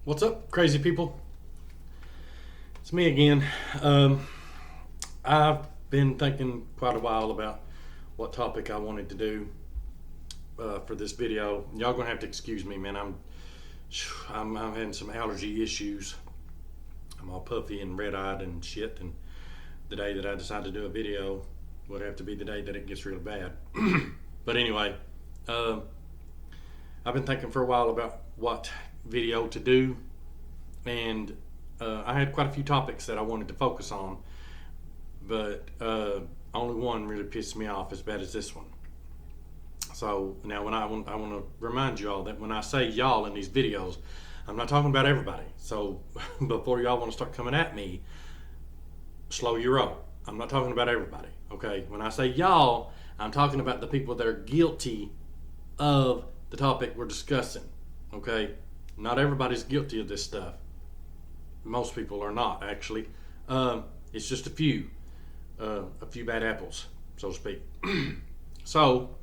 What's up, crazy people? It's me again. I've been thinking quite a while about what topic I wanted to do for this video. Y'all gonna have to excuse me, man. I'm having some allergy issues. I'm all puffy and red-eyed and shit. And the day that I decide to do a video would have to be the day that it gets real bad. But anyway, I've been thinking for a while about what video to do, and I had quite a few topics that I wanted to focus on, but only one really pissed me off as bad as this one. So now, I want to remind you all that when I say y'all in these videos, I'm not talking about everybody. So before y'all want to start coming at me, slow your roll. I'm not talking about everybody. Okay, when I say y'all, I'm talking about the people that are guilty of the topic we're discussing. Okay, not everybody's guilty of this stuff. Most people are not, actually. It's just a few bad apples, so to speak. So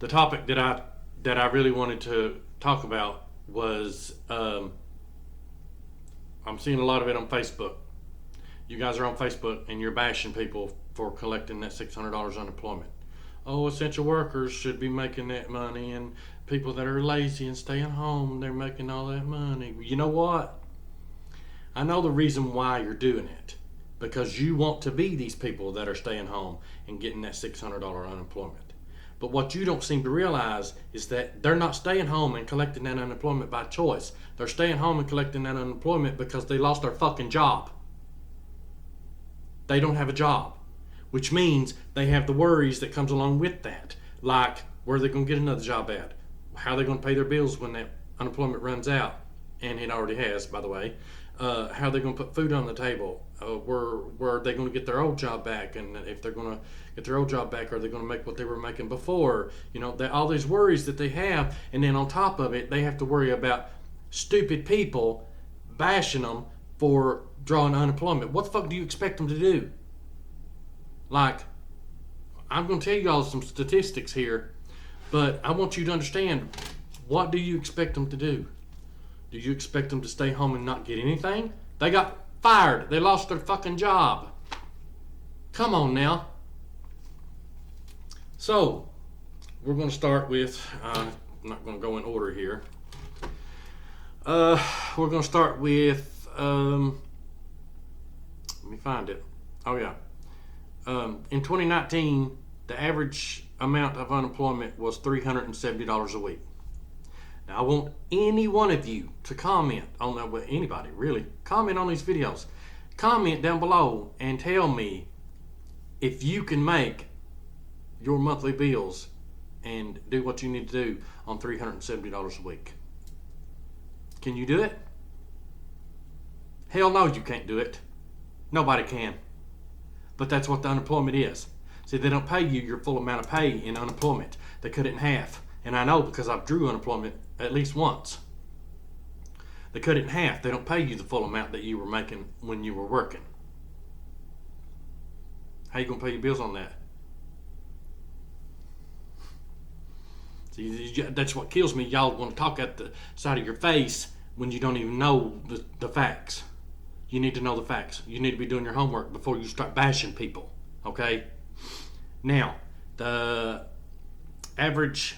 the topic that I really wanted to talk about was I'm seeing a lot of it on Facebook. You guys are on Facebook and you're bashing people for collecting that $600 unemployment. Oh, essential workers should be making that money, and people that are lazy and staying home, they're making all that money. You know what? I know the reason why you're doing it, because you want to be these people that are staying home and getting that $600 unemployment. But what you don't seem to realize is that they're not staying home and collecting that unemployment by choice. They're staying home and collecting that unemployment because they lost their fucking job. They don't have a job, which means they have the worries that comes along with that. Like, where are they going to get another job at? How are they going to pay their bills when that unemployment runs out? And it already has, by the way. How are they going to put food on the table? Where are they going to get their old job back? And if they're going to get their old job back, are they going to make what they were making before? You know, all these worries that they have. And then on top of it, they have to worry about stupid people bashing them for drawing unemployment. What the fuck do you expect them to do? Like, I'm going to tell you all some statistics here, but I want you to understand, what do you expect them to do? Do you expect them to stay home and not get anything? They got fired. They lost their fucking job. Come on now. So, we're going to start with, I'm not going to go in order here. We're going to start with, let me find it. Oh yeah. In 2019, the average amount of unemployment was $370 a week. Now, I want any one of you to comment on that, with anybody really, comment on these videos. Comment down below and tell me if you can make your monthly bills and do what you need to do on $370 a week. Can you do it? Hell no, you can't do it. Nobody can. But that's what the unemployment is. See, they don't pay you your full amount of pay in unemployment. They cut it in half. And I know because I've drew unemployment at least once. They cut it in half. They don't pay you the full amount that you were making when you were working. How you going to pay your bills on that? See, that's what kills me. Y'all want to talk at the side of your face when you don't even know the facts. You need to know the facts. You need to be doing your homework before you start bashing people. Okay? Now, the average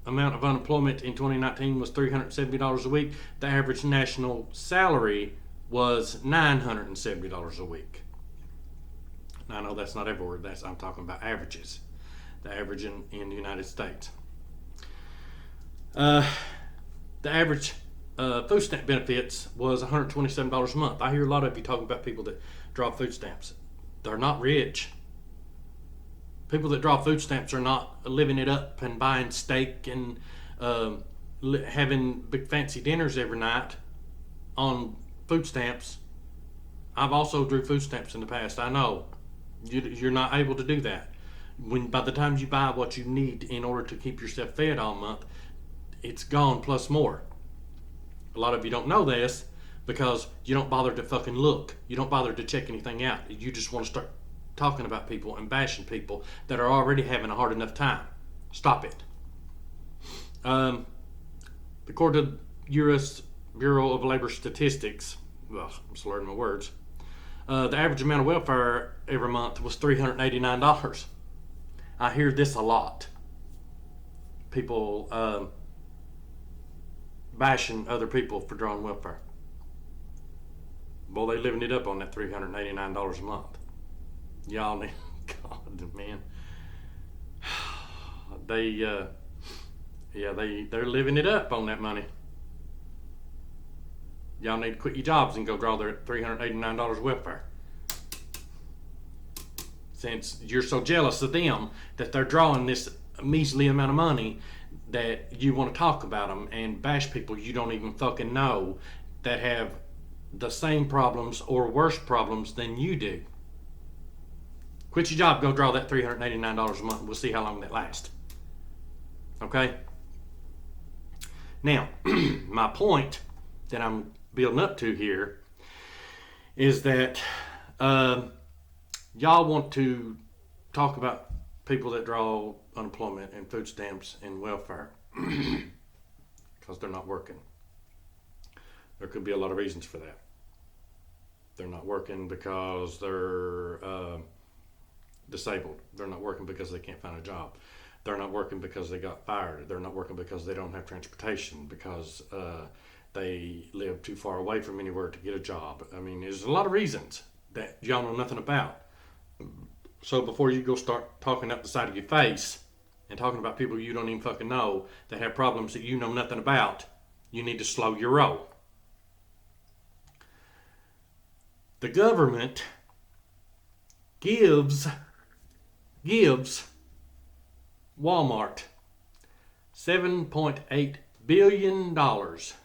amount of unemployment in 2019 was $370 a week. The average national salary was $970 a week. Now, I know that's not everywhere. I'm talking about averages. The average in the United States. The average food stamp benefits was $127 a month. I hear a lot of you talking about people that draw food stamps. They're not rich. People that draw food stamps are not living it up and buying steak and having big fancy dinners every night on food stamps. I've also drew food stamps in the past. I know you're not able to do that. By the time you buy what you need in order to keep yourself fed all month, it's gone plus more. A lot of you don't know this because you don't bother to fucking look. You don't bother to check anything out. You just want to start talking about people and bashing people that are already having a hard enough time. Stop it. According U.S. Bureau of Labor Statistics, well, I'm slurring my words, the average amount of welfare every month was $389. I hear this a lot. People bashing other people for drawing welfare. Well, they living it up on that $389 a month. Y'all need, God, man. They're living it up on that money. Y'all need to quit your jobs and go draw their $389 welfare. Since you're so jealous of them that they're drawing this measly amount of money, that you want to talk about them and bash people you don't even fucking know that have the same problems or worse problems than you do. Quit your job, go draw that $389 a month, and we'll see how long that lasts. Okay? Now, my point that I'm building up to here is that y'all want to talk about people that draw unemployment and food stamps and welfare because they're not working. There could be a lot of reasons for that. They're not working because they're disabled. They're not working because they can't find a job. They're not working because they got fired. They're not working because they don't have transportation, because they live too far away from anywhere to get a job. I mean, there's a lot of reasons that y'all know nothing about. So before you go start talking up the side of your face and talking about people you don't even fucking know that have problems that you know nothing about, you need to slow your roll. The government gives Walmart $7.8 billion.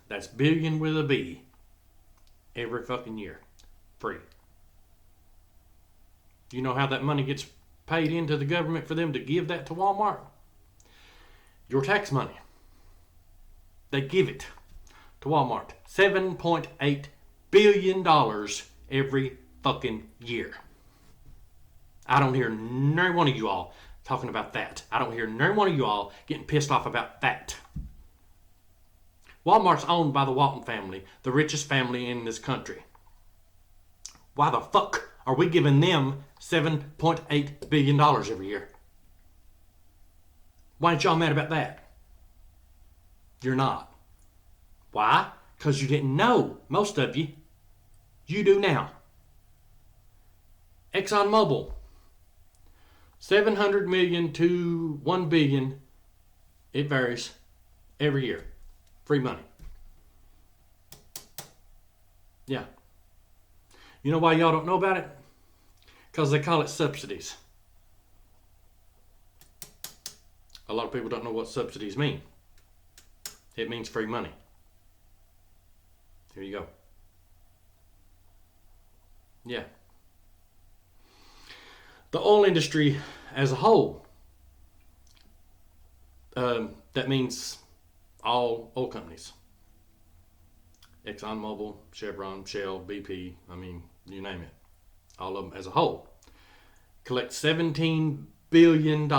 That's billion with a B. Every fucking year. Free. You know how that money gets paid into the government for them to give that to Walmart? Your tax money. They give it to Walmart. $7.8 billion every fucking year. I don't hear none one of you all talking about that. I don't hear none one of you all getting pissed off about that. Walmart's owned by the Walton family, the richest family in this country. Why the fuck are we giving them $7.8 billion every year? Why ain't y'all mad about that? You're not. Why? Because you didn't know, most of you. You do now. ExxonMobil, 700 million to 1 billion, it varies, every year. Free money. Yeah. You know why y'all don't know about it? Because they call it subsidies. A lot of people don't know what subsidies mean. It means free money. Here you go. Yeah. The oil industry as a whole, that means all oil companies. ExxonMobil, Chevron, Shell, BP, I mean, you name it. All of them as a whole. Collect $17 billion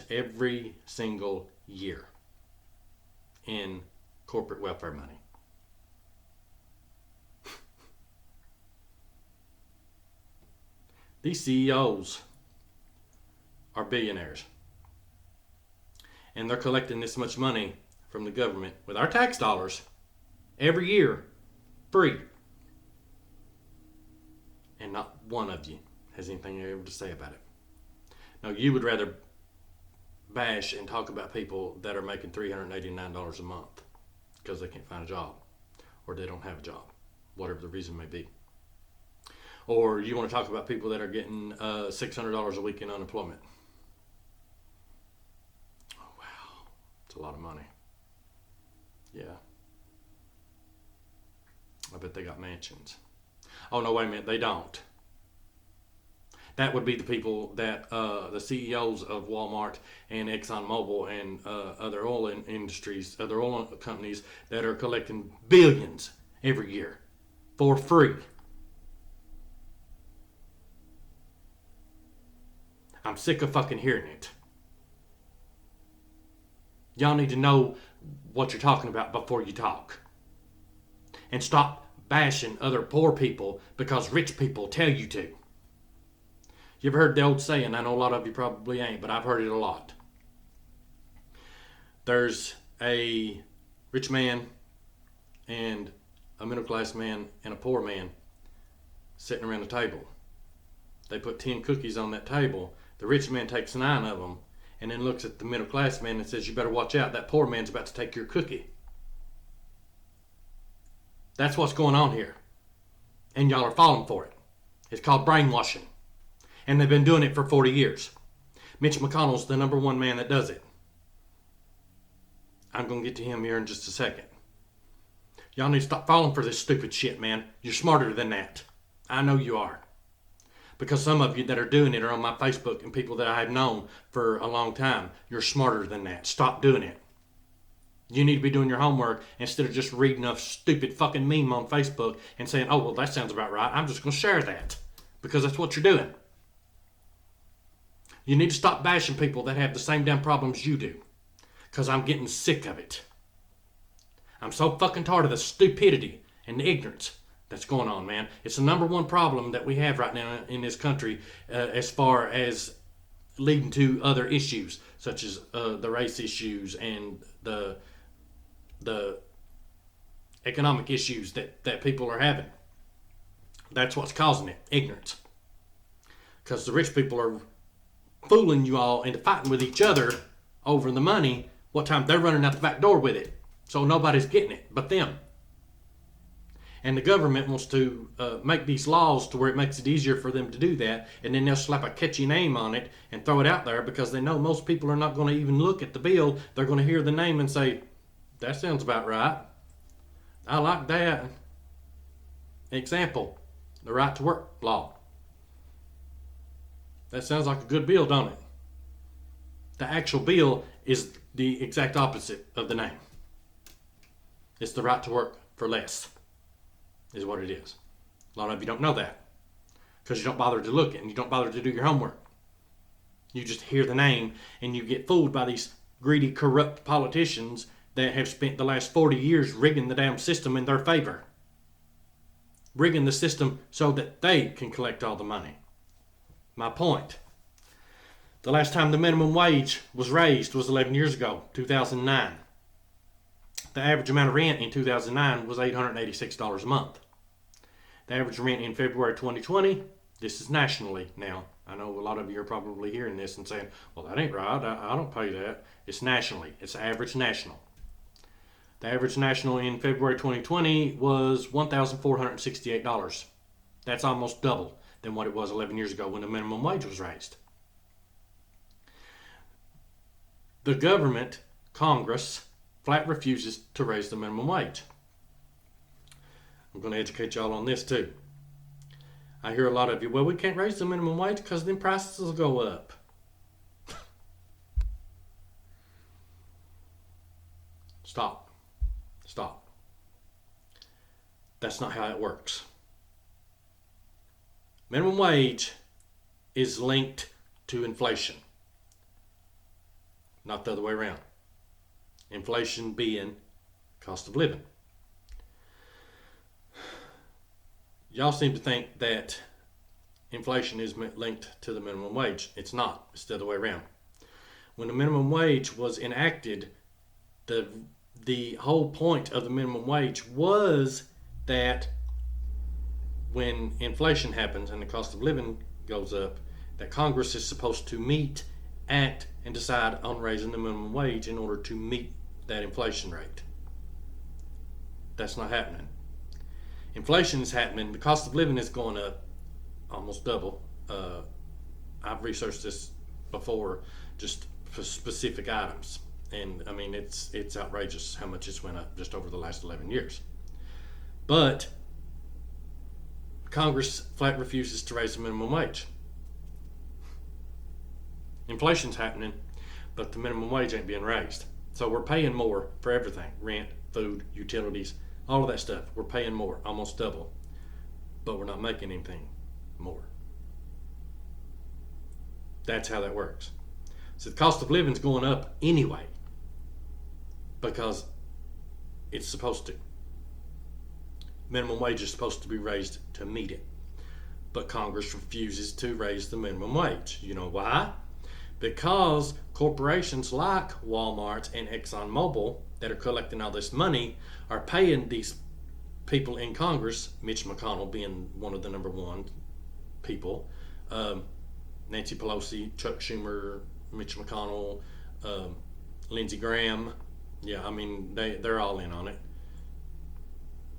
every single year in corporate welfare money. These CEOs are billionaires. And they're collecting this much money from the government with our tax dollars every year, free. And not one of you has anything able to say about it. Now, you would rather bash and talk about people that are making $389 a month because they can't find a job or they don't have a job, whatever the reason may be. Or you want to talk about people that are getting $600 a week in unemployment. Oh, wow. It's a lot of money. Yeah. I bet they got mansions. Oh, no, wait a minute. They don't. That would be the people that, the CEOs of Walmart and ExxonMobil and other oil industries, other oil companies that are collecting billions every year for free. I'm sick of fucking hearing it. Y'all need to know what you're talking about before you talk. and stop bashing other poor people because rich people tell you to. You ever heard the old saying? I know a lot of you probably ain't, but I've heard it a lot. There's a rich man and a middle class man and a poor man sitting around a table. They put 10 cookies on that table. The rich man takes 9 of them and then looks at the middle class man and says, you better watch out. That poor man's about to take your cookie. That's what's going on here. And y'all are falling for it. It's called brainwashing. And they've been doing it for 40 years. Mitch McConnell's the number one man that does it. I'm going to get to him here in just a second. Y'all need to stop falling for this stupid shit, man. You're smarter than that. I know you are. Because some of you that are doing it are on my Facebook and people that I have known for a long time. You're smarter than that. Stop doing it. You need to be doing your homework instead of just reading a stupid fucking meme on Facebook and saying, oh, well, that sounds about right. I'm just going to share that. Because that's what you're doing. You need to stop bashing people that have the same damn problems you do. Because I'm getting sick of it. I'm so fucking tired of the stupidity and the ignorance that's going on, man. It's the number one problem that we have right now in this country as far as leading to other issues, such as the race issues and the economic issues that people are having. That's what's causing it, ignorance. Because the rich people are fooling you all into fighting with each other over the money. What time they're running out the back door with it. So nobody's getting it but them. And the government wants to make these laws to where it makes it easier for them to do that. And then they'll slap a catchy name on it and throw it out there because they know most people are not going to even look at the bill. They're going to hear the name and say, that sounds about right. I like that. Example, the right to work law. That sounds like a good bill, don't it? The actual bill is the exact opposite of the name. It's the right to work for less, is what it is. A lot of you don't know that because you don't bother to look and you don't bother to do your homework. You just hear the name and you get fooled by these greedy, corrupt politicians that have spent the last 40 years rigging the damn system in their favor. Rigging the system so that they can collect all the money. My point. The last time the minimum wage was raised was 11 years ago, 2009. The average amount of rent in 2009 was $886 a month. The average rent in February 2020, this is nationally now. I know a lot of you are probably hearing this and saying, well, that ain't right. I don't pay that. It's nationally. It's average national. The average national in February 2020 was $1,468. That's almost double than what it was 11 years ago when the minimum wage was raised. The government, Congress, flat refuses to raise the minimum wage. I'm going to educate y'all on this too. I hear a lot of you, well, we can't raise the minimum wage because then prices will go up. Stop. That's not how it works. Minimum wage is linked to inflation, not the other way around. Inflation being cost of living. Y'all seem to think that inflation is linked to the minimum wage. It's not. It's the other way around. When the minimum wage was enacted, the whole point of the minimum wage was that when inflation happens and the cost of living goes up, that Congress is supposed to meet, act, and decide on raising the minimum wage in order to meet that inflation rate. That's not happening. Inflation is happening. The cost of living is going up almost double. I've researched this before, just for specific items. And I mean, it's outrageous how much it's went up just over the last 11 years. But Congress flat refuses to raise the minimum wage. Inflation's happening, but the minimum wage ain't being raised. So we're paying more for everything. Rent, food, utilities, all of that stuff. We're paying more, almost double. But we're not making anything more. That's how that works. So the cost of living is going up anyway because it's supposed to. minimum wage is supposed to be raised to meet it. But Congress refuses to raise the minimum wage. You know why? Because corporations like Walmart and ExxonMobil that are collecting all this money are paying these people in Congress, Mitch McConnell being one of the number one people, Nancy Pelosi, Chuck Schumer, Mitch McConnell, Lindsey Graham. Yeah, I mean, they're all in on it.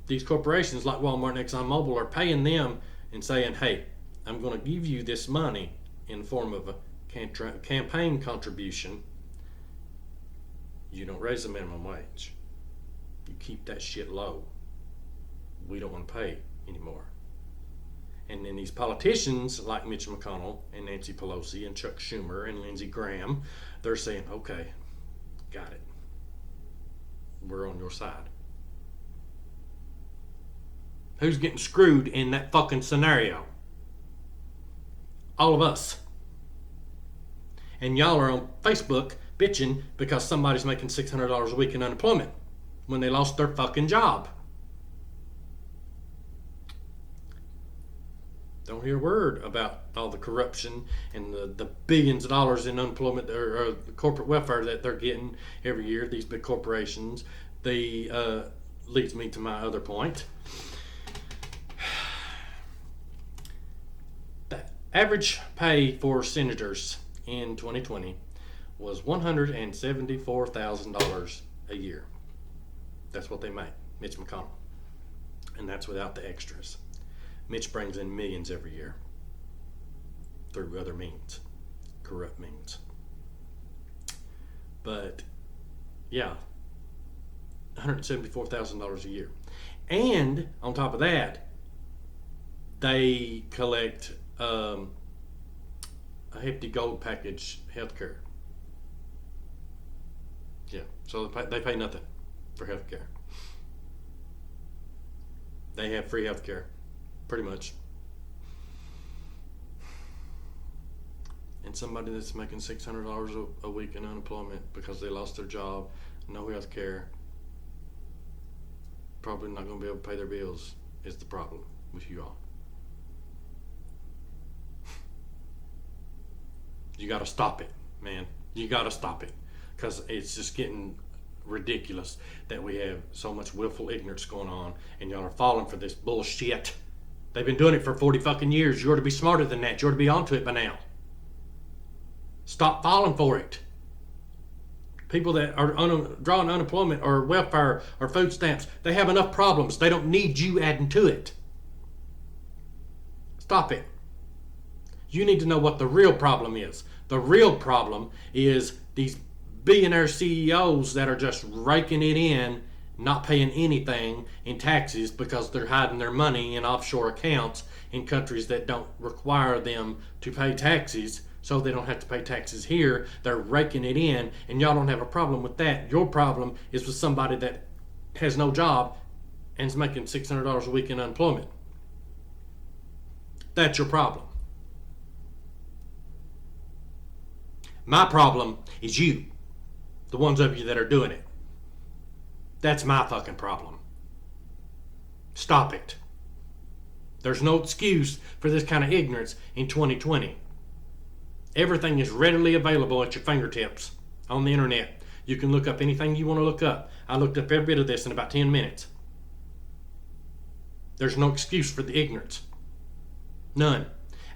These corporations like Walmart and ExxonMobil are paying them and saying, hey, I'm going to give you this money in the form of a campaign contribution. You don't raise the minimum wage. You keep that shit low. We don't want to pay anymore. And then these politicians like Mitch McConnell and Nancy Pelosi and Chuck Schumer and Lindsey Graham, they're saying, okay, got it. We're on your side. Who's getting screwed in that fucking scenario? All of us. And y'all are on Facebook bitching because somebody's making $600 a week in unemployment when they lost their fucking job. Don't hear a word about all the corruption and the billions of dollars in unemployment or corporate welfare that they're getting every year, these big corporations. Leads me to my other point. The average pay for senators in 2020 was $174,000 a year. That's what they make, Mitch McConnell. And that's without the extras. Mitch brings in millions every year through other means, corrupt means. But yeah, $174,000 a year. And on top of that, they collect a hefty gold package healthcare. Yeah, so they pay nothing for healthcare. They have free healthcare, pretty much. And somebody that's making $600 a week in unemployment because they lost their job, no health care, probably not going to be able to pay their bills is the problem with you all. You got to stop it, man. You got to stop it because it's just getting ridiculous that we have so much willful ignorance going on and y'all are falling for this bullshit. They've been doing it for 40 fucking years. You ought to be smarter than that. You ought to be onto it by now. Stop falling for it. People that are drawing unemployment or welfare or food stamps, they have enough problems. They don't need you adding to it. Stop it. You need to know what the real problem is. The real problem is these billionaire CEOs that are just raking it in, not paying anything in taxes because they're hiding their money in offshore accounts in countries that don't require them to pay taxes, so they don't have to pay taxes here. They're raking it in, and y'all don't have a problem with that. Your problem is with somebody that has no job and is making $600 a week in unemployment. That's your problem. My problem is you, the ones of you that are doing it. That's my fucking problem. Stop it. There's no excuse for this kind of ignorance in 2020. Everything is readily available at your fingertips on the internet. You can look up anything you want to look up. I looked up every bit of this in about 10 minutes. There's no excuse for the ignorance. None.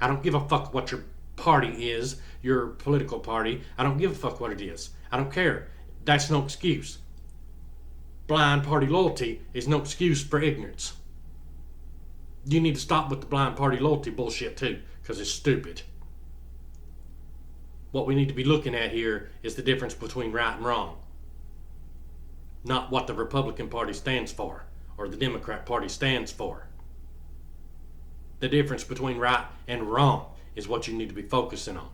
I don't give a fuck what your party is, your political party. I don't give a fuck what it is. I don't care. That's no excuse. Blind party loyalty is no excuse for ignorance. You need to stop with the blind party loyalty bullshit too, because it's stupid. What we need to be looking at here is the difference between right and wrong. Not what the Republican Party stands for or the Democrat Party stands for. The difference between right and wrong is what you need to be focusing on.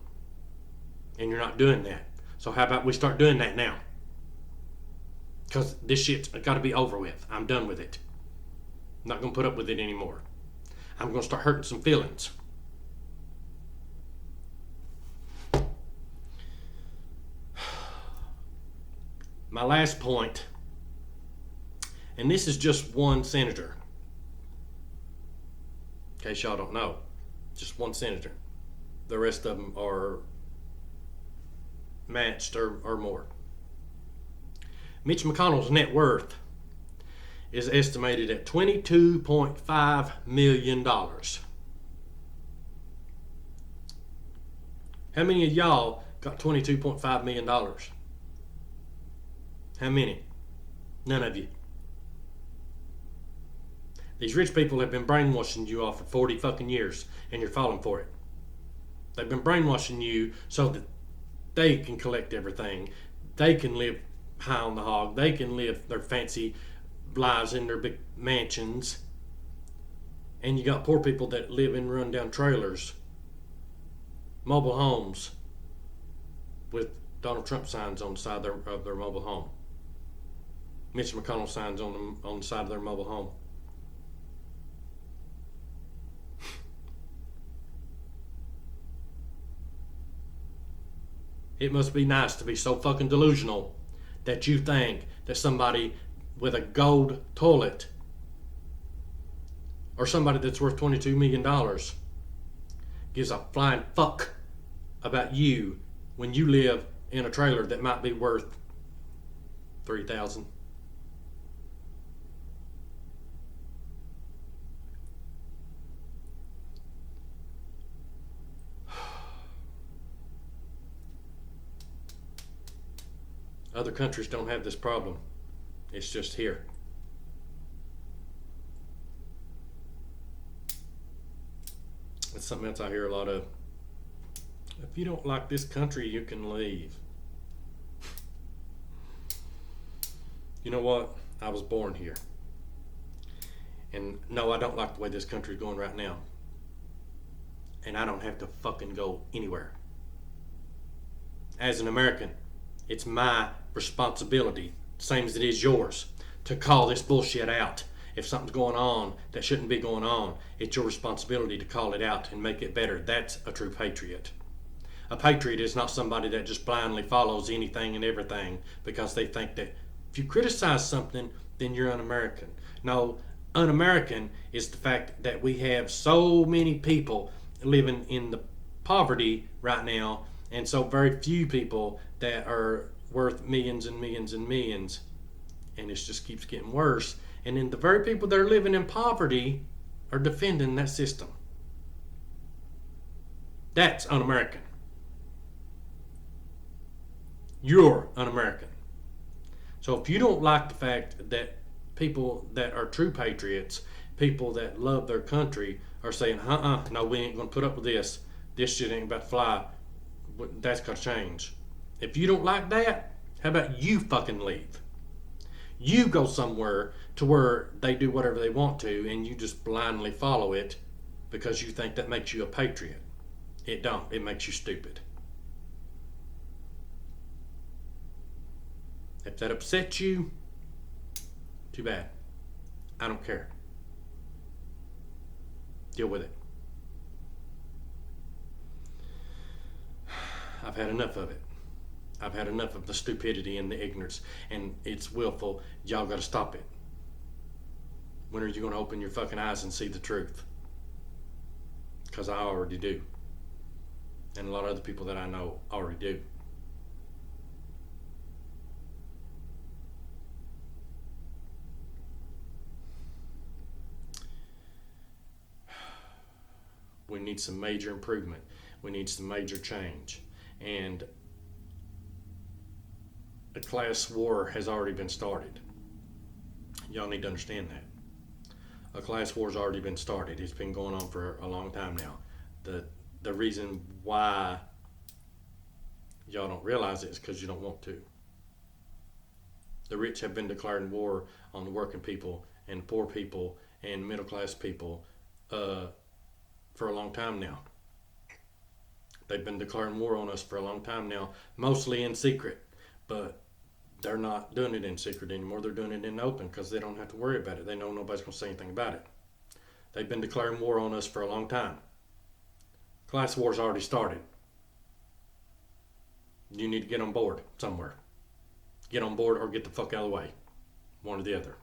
And you're not doing that. So how about we start doing that now? Because this shit's got to be over with. I'm done with it. I'm not going to put up with it anymore. I'm going to start hurting some feelings. My last point, and this is just one senator, In case y'all don't know, just one senator. The rest of them are matched or more. Mitch McConnell's net worth is estimated at $22.5 million. How many of y'all got $22.5 million? How many? None of you. These rich people have been brainwashing you all for 40 fucking years, and you're falling for it. They've been brainwashing you so that they can collect everything. They can live high on the hog. They can live their fancy lives in their big mansions. And you got poor people that live in rundown trailers, mobile homes, with Donald Trump signs on the side of their mobile home. Mitch McConnell signs on the side of their mobile home. It must be nice to be so fucking delusional that you think that somebody with a gold toilet or somebody that's worth $22 million gives a flying fuck about you when you live in a trailer that might be worth $3,000. Other countries don't have this problem. It's just here. That's something else I hear a lot of. If you don't like this country, you can leave. You know what? I was born here. And no, I don't like the way this country's going right now. And I don't have to fucking go anywhere. As an American, it's my responsibility, same as it is yours, to call this bullshit out. If something's going on that shouldn't be going on, it's your responsibility to call it out and make it better. That's a true patriot. A patriot is not somebody that just blindly follows anything and everything because they think that if you criticize something, then you're un-American. No, un-American is the fact that we have so many people living in the poverty right now, and so very few people that are worth millions and millions and millions, and it just keeps getting worse. And then the very people that are living in poverty are defending that system. That's un-American. You're un-American. So if you don't like the fact that people that are true patriots, people that love their country, are saying, no, we ain't gonna put up with this. This shit ain't about to fly. That's gonna change. If you don't like that, how about you fucking leave? You go somewhere to where they do whatever they want to and you just blindly follow it because you think that makes you a patriot. It don't. It makes you stupid. If that upsets you, too bad. I don't care. Deal with it. I've had enough of it. I've had enough of the stupidity and the ignorance, and it's willful. Y'all got to stop it. When are you going to open your fucking eyes and see the truth? Because I already do. And a lot of other people that I know already do. We need some major improvement. We need some major change. And a class war has already been started. Y'all need to understand that. A class war has already been started. It's been going on for a long time now. The reason why y'all don't realize it is because you don't want to. The rich have been declaring war on the working people and poor people and middle class people for a long time now. They've been declaring war on us for a long time now, mostly in secret, but they're not doing it in secret anymore. They're doing it in the open because they don't have to worry about it. They know nobody's going to say anything about it. They've been declaring war on us for a long time. Class war's already started. You need to get on board somewhere. Get on board or get the fuck out of the way. One or the other.